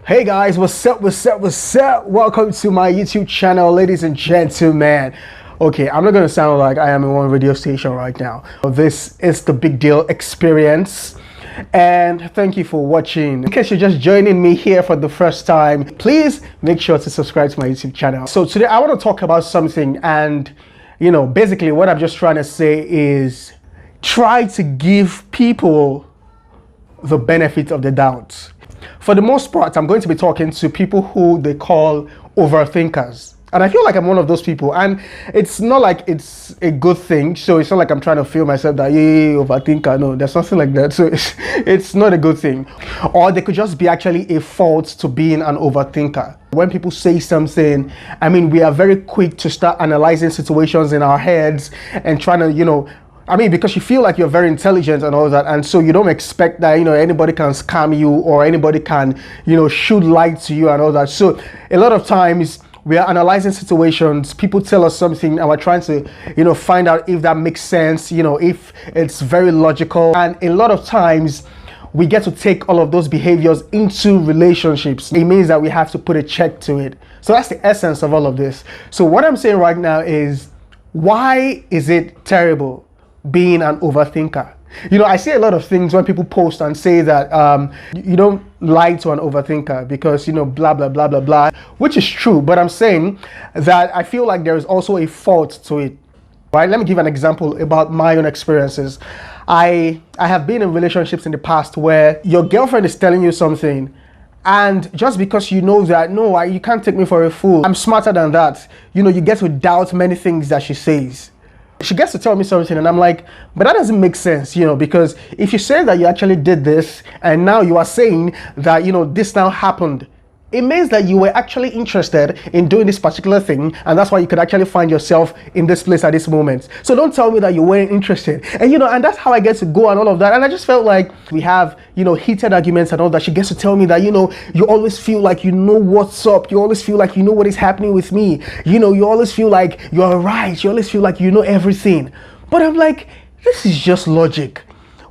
Hey guys, what's up? Welcome to my YouTube channel, ladies and gentlemen. Okay, I'm not gonna sound like I am in one radio station right now. This is the Big Deal Experience, and thank you for watching. In case you're just joining me here for the first time, please make sure to subscribe to my YouTube channel. So today I want to talk about something, and basically what I'm just trying to say is try to give people the benefit of the doubt. For the most part, I'm going to be talking to people who they call overthinkers. And I feel like I'm one of those people. And it's not like it's a good thing. So it's not like I'm trying to feel myself that, yeah, overthinker. No, there's nothing like that. So it's not a good thing. Or they could just be actually a fault to being an overthinker. When people say something, I mean, we are very quick to start analyzing situations in our heads and trying to, because you feel like you're very intelligent and all that, and so you don't expect that anybody can scam you or anybody can shoot light to you and all that. So a lot of times we are analyzing situations, people tell us something and we're trying to find out if that makes sense, if it's very logical. And a lot of times we get to take all of those behaviors into relationships. It means that we have to put a check to it. So that's the essence of all of this. So what I'm saying right now is, why is it terrible being an overthinker? I see a lot of things when people post and say that you don't lie to an overthinker because blah blah blah blah blah, which is true, but I'm saying that I feel like there is also a fault to it. Right? Let me give an example about my own experiences. I have been in relationships in the past where your girlfriend is telling you something, and just because you know that, no, you can't take me for a fool, I'm smarter than that, you get to doubt many things that she says. She gets to tell me something and I'm like, but that doesn't make sense, because if you say that you actually did this and now you are saying that, this now happened, it means that you were actually interested in doing this particular thing, and that's why you could actually find yourself in this place at this moment. So don't tell me that you weren't interested. And and that's how I get to go and all of that. And I just felt like we have, heated arguments and all that. She gets to tell me that, you always feel like you know what's up. You always feel like you know what is happening with me. You always feel like you're right. You always feel like you know everything. But I'm like, this is just logic.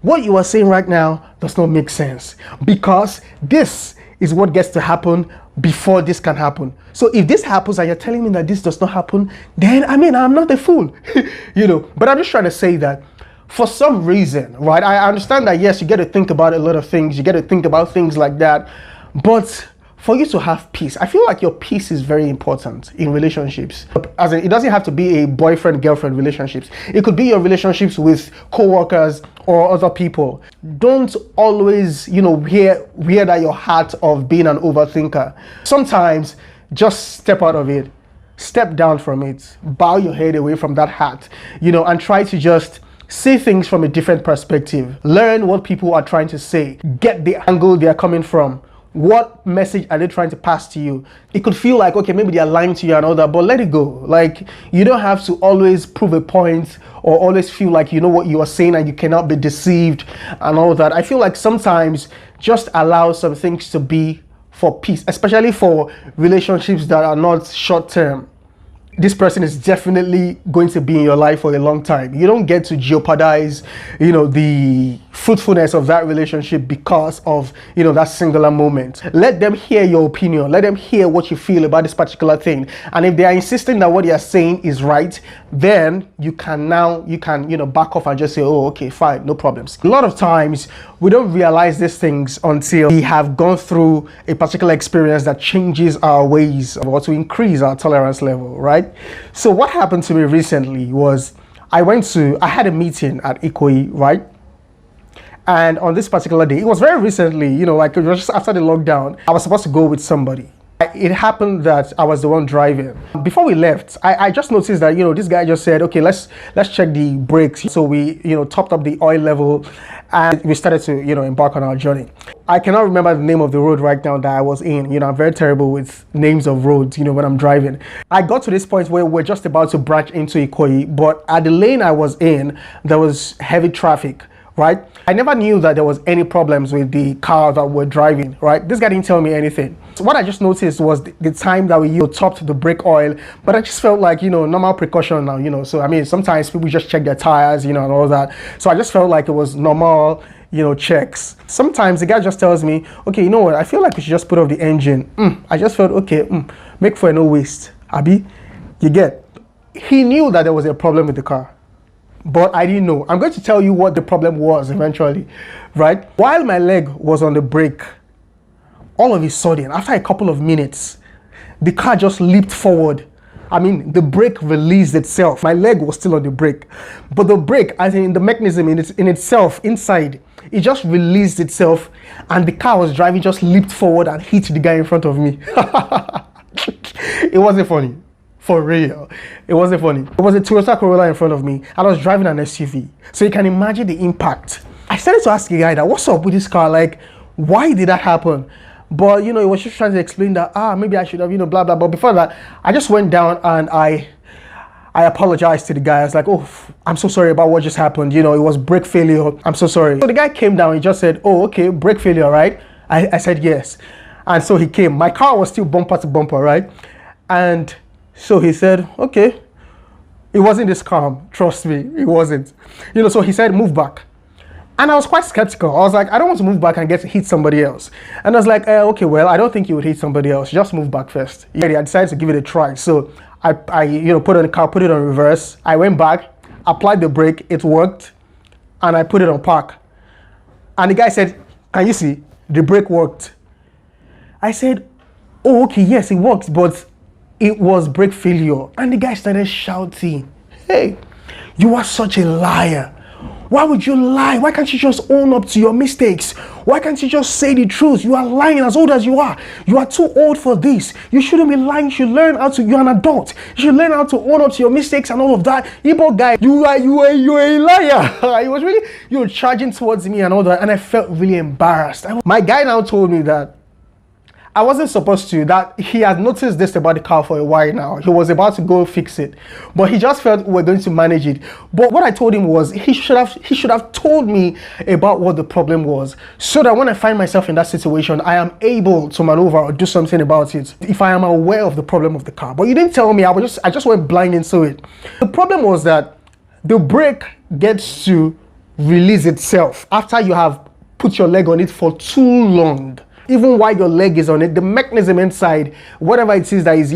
What you are saying right now does not make sense, because this is what gets to happen before this can happen. So if this happens and you're telling me that this does not happen, then I'm not a fool. But I'm just trying to say that for some reason, right? I understand that, yes, you get to think about a lot of things, you get to think about things like that, but for you to have peace, I feel like your peace is very important in relationships. As in, it doesn't have to be a boyfriend-girlfriend relationships. It could be your relationships with co-workers or other people. Don't always, wear that your heart of being an overthinker. Sometimes just step out of it, step down from it, bow your head away from that hat, and try to just see things from a different perspective. Learn what people are trying to say, get the angle they are coming from. What message are they trying to pass to you? It could feel like, okay, maybe they are lying to you and all that, but let it go. Like, you don't have to always prove a point or always feel like you know what you are saying and you cannot be deceived and all that. I feel like sometimes just allow some things to be for peace, especially for relationships that are not short term. This person is definitely going to be in your life for a long time. You don't get to jeopardize, the fruitfulness of that relationship because of, that singular moment. Let them hear your opinion. Let them hear what you feel about this particular thing. And if they are insisting that what they are saying is right, then you can back off and just say, oh, okay, fine, no problems. A lot of times we don't realize these things until we have gone through a particular experience that changes our ways or to increase our tolerance level, right? So what happened to me recently was I had a meeting at Ikoyi, right? And on this particular day, it was very recently, like it was just after the lockdown, I was supposed to go with somebody. It happened that I was the one driving. Before we left, I just noticed that, this guy just said, okay, let's check the brakes. So we, topped up the oil level and we started to, embark on our journey. I cannot remember the name of the road right now that I was in. I'm very terrible with names of roads, when I'm driving. I got to this point where we're just about to branch into Ikoyi, but at the lane I was in, there was heavy traffic. Right? I never knew that there was any problems with the car that we're driving, right? This guy didn't tell me anything. So what I just noticed was the time that we topped the brake oil, but I just felt like, normal precaution now, so sometimes people just check their tires, and all that. So I just felt like it was normal, checks. Sometimes the guy just tells me, okay, you know what, I feel like we should just put off the engine. I just felt, okay, make for no waste. Abi, you get. He knew that there was a problem with the car, but I didn't know. I'm going to tell you what the problem was eventually, right? While my leg was on the brake, all of a sudden, after a couple of minutes, the car just leaped forward. I mean, the brake released itself. My leg was still on the brake, but the brake, as in the mechanism in itself, inside, it just released itself, and the car I was driving just leaped forward and hit the guy in front of me. It wasn't funny. For real. It wasn't funny. It was a Toyota Corolla in front of me, and I was driving an SUV. So you can imagine the impact. I started to ask the guy that, what's up with this car? Like, why did that happen? But, he was just trying to explain that, maybe I should have, blah, blah. But before that, I just went down and I apologized to the guy. I was like, oh, I'm so sorry about what just happened. It was brake failure. I'm so sorry. So the guy came down. He just said, oh, okay, brake failure, right? I said, yes. And so he came. My car was still bumper to bumper, right? And so he said, okay. It wasn't this calm. Trust me, it wasn't. So he said, move back. And I was quite skeptical. I was like, I don't want to move back and hit somebody else. And I was like, okay, well, I don't think you would hit somebody else. Just move back first. I decided to give it a try. So I put on the car, put it on reverse. I went back, applied the brake, it worked, and I put it on park. And the guy said, can you see? The brake worked. I said, oh, okay, yes, it worked, but it was brake failure. And the guy started shouting, hey, you are such a liar. Why would you lie? Why can't you just own up to your mistakes? Why can't you just say the truth? You are lying as old as you are. You are too old for this. You shouldn't be lying. You should learn how to, you're an adult. You should learn how to own up to your mistakes and all of that. Igbo guy, you are a liar. He was really, charging towards me and all that. And I felt really embarrassed. My guy now told me that I wasn't supposed to, that he had noticed this about the car for a while now. He was about to go fix it, but he just felt we're going to manage it. But what I told him was he should have told me about what the problem was, so that when I find myself in that situation, I am able to maneuver or do something about it if I am aware of the problem of the car. But you didn't tell me. I just went blind into it. The problem was that the brake gets to release itself after you have put your leg on it for too long. Even while your leg is on it, the mechanism inside, whatever it is that is,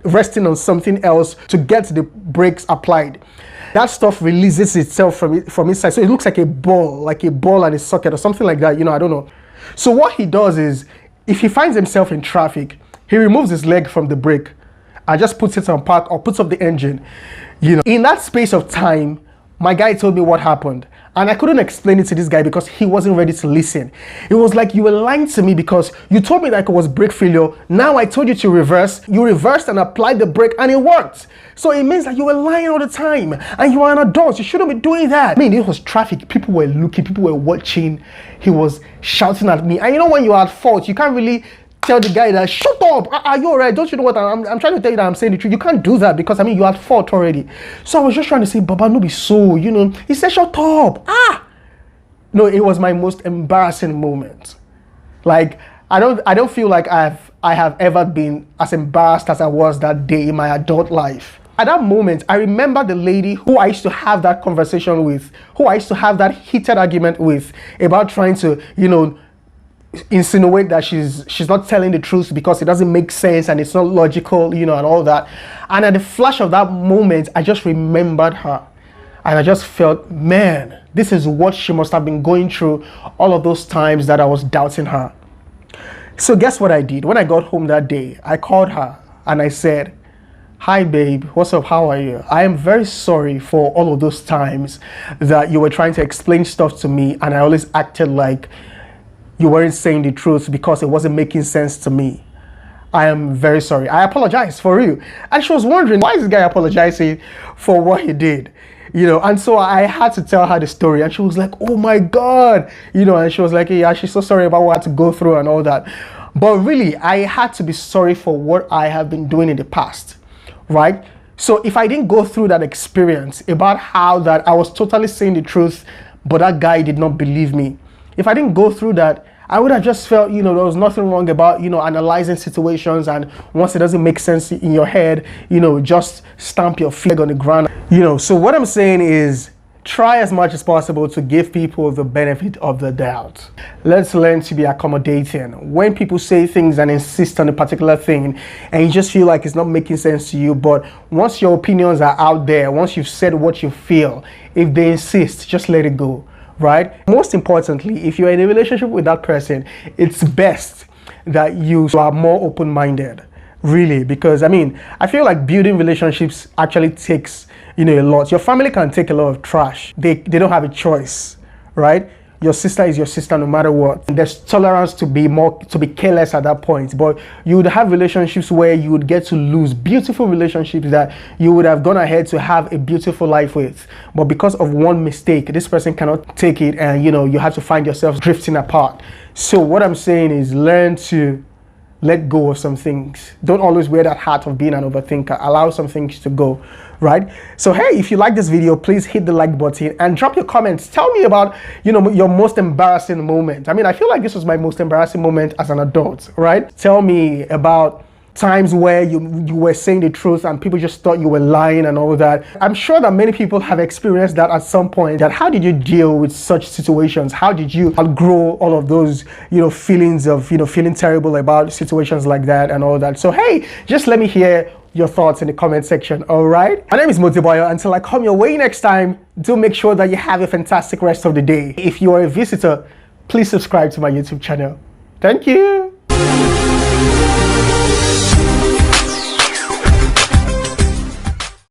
resting on something else to get the brakes applied, that stuff releases itself from inside. So it looks like a ball and a socket or something like that. I don't know. So what he does is, if he finds himself in traffic, he removes his leg from the brake and just puts it on park or puts up the engine. In that space of time, my guy told me what happened. And I couldn't explain it to this guy because he wasn't ready to listen. It was like, you were lying to me because you told me that it was brake failure. Now I told you to reverse. You reversed and applied the brake and it worked. So it means that you were lying all the time. And you are an adult. You shouldn't be doing that. I mean, it was traffic. People were looking. People were watching. He was shouting at me. And when you are at fault, you can't really tell the guy that, shut up, are you alright? Don't you know what I'm trying to tell you that I'm saying the truth? You can't do that because you had fought already. So I was just trying to say, Baba, no be so, He said, shut up. No, it was my most embarrassing moment. Like, I don't feel like I have ever been as embarrassed as I was that day in my adult life. At that moment, I remember the lady who I used to have that conversation with, who I used to have that heated argument with about trying to, insinuate that she's not telling the truth because it doesn't make sense and it's not logical, and all that. And at the flash of that moment, I just remembered her. And I just felt, man, this is what she must have been going through all of those times that I was doubting her. So guess what I did? When I got home that day, I called her and I said, hi babe, what's up, how are you? I am very sorry for all of those times that you were trying to explain stuff to me and I always acted like you weren't saying the truth because it wasn't making sense to me. I am very sorry. I apologize for you. And she was wondering, why is this guy apologizing for what he did? And so I had to tell her the story and she was like, oh my God, and she was like, yeah, she's so sorry about what I had to go through and all that. But really, I had to be sorry for what I have been doing in the past, right? So if I didn't go through that experience about how that I was totally saying the truth, but that guy did not believe me, if I didn't go through that, I would have just felt, there was nothing wrong about, analyzing situations, and once it doesn't make sense in your head, just stamp your flag on the ground. So what I'm saying is, try as much as possible to give people the benefit of the doubt. Let's learn to be accommodating. When people say things and insist on a particular thing and you just feel like it's not making sense to you, but once your opinions are out there, once you've said what you feel, if they insist, just let it go, right? Most importantly, if you're in a relationship with that person, it's best that you are more open-minded, really, because I feel like building relationships actually takes a lot. Your family can take a lot of trash. They don't have a choice, right? Your sister is your sister no matter what. There's tolerance to be careless at that point, but you would have relationships where you would get to lose beautiful relationships that you would have gone ahead to have a beautiful life with, but because of one mistake, this person cannot take it, and you have to find yourself drifting apart. So what I'm saying is, learn to let go of some things. Don't always wear that hat of being an overthinker. Allow some things to go, right? So hey, if you like this video, please hit the like button and drop your comments. Tell me about your most embarrassing moment. I feel like this was my most embarrassing moment as an adult, right? Tell me about times where you were saying the truth and people just thought you were lying and all of that. I'm sure that many people have experienced that at some point. That how did you deal with such situations? How did you outgrow all of those feelings of feeling terrible about situations like that and all that? So hey, just let me hear your thoughts in the comment section. All right, my name is mouuuveee. Until I come your way next time, do make sure that you have a fantastic rest of the day. If you are a visitor, please subscribe to my YouTube channel. Thank you.